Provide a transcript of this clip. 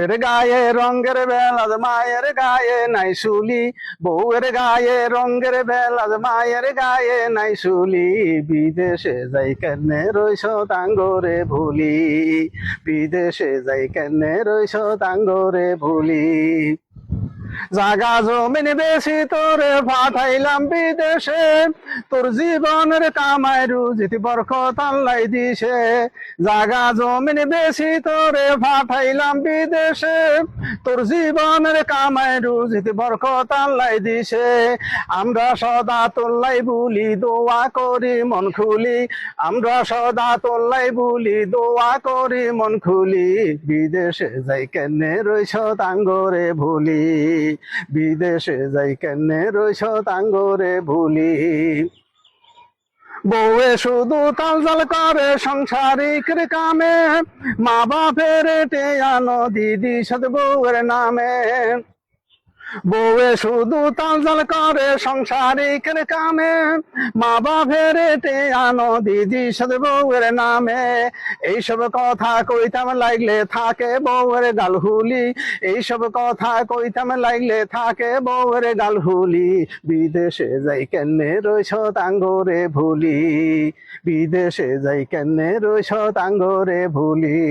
এর গায়ে রঙের বেলাজ মায়ের গায়ে নাই শুলি, বউয়ের গায়ে রঙের বেলাজ মায়ের গায়ে নাই শুলি। বিদেশে যাই কেনে রইছ তাঙ্গরে ভুলি, বিদেশে যাই কেনে রইছ তাঙ্গরে ভুলি। জাগা জমিন বেশি তোরে পাঠাইলাম বিদেশে, তোর জীবনের কামাই রুজিতে বরকত আল্লাহ দিছে। জাগা জমিন বেশি তোরে পাঠাইলাম বিদেশে, তোর জীবনের কামাই রুজিতে বরকত আল্লাহ দিছে। আমরা সদা তোল্লাই বলি দোয়া করি মন খুলি, আমরা সদা তোল্লাই বলি দোয়া করি মন খুলি। বিদেশে যাই কেনে রইছ তাঙ্গরে ভুলি, বিদেশে যাই কেনে রইছ তাঙ্গরে ভুলি। বউয়ে শুধু তালজাল করে সংসারিক কামে, মা বাপের টেয়ানো দিদি সদ বউয়ের নামে। বউয়ে শুধু তালজাল করে সংসারিক কামে, মা বাপের টেয়ানো দিদি সদ বউয়ের নামে। এইসব কথা কইতাম লাগলে থাকে বউয়ের গালহুলি, এইসব কথা কইতাম লাগলে থাকে বউয়ের গালহুলি। বিদেশে যাই কেনে রইছ তাঙ্গরে ভুলি, বিদেশে যাই কেনে রইছ তাঙ্গরে ভুলি।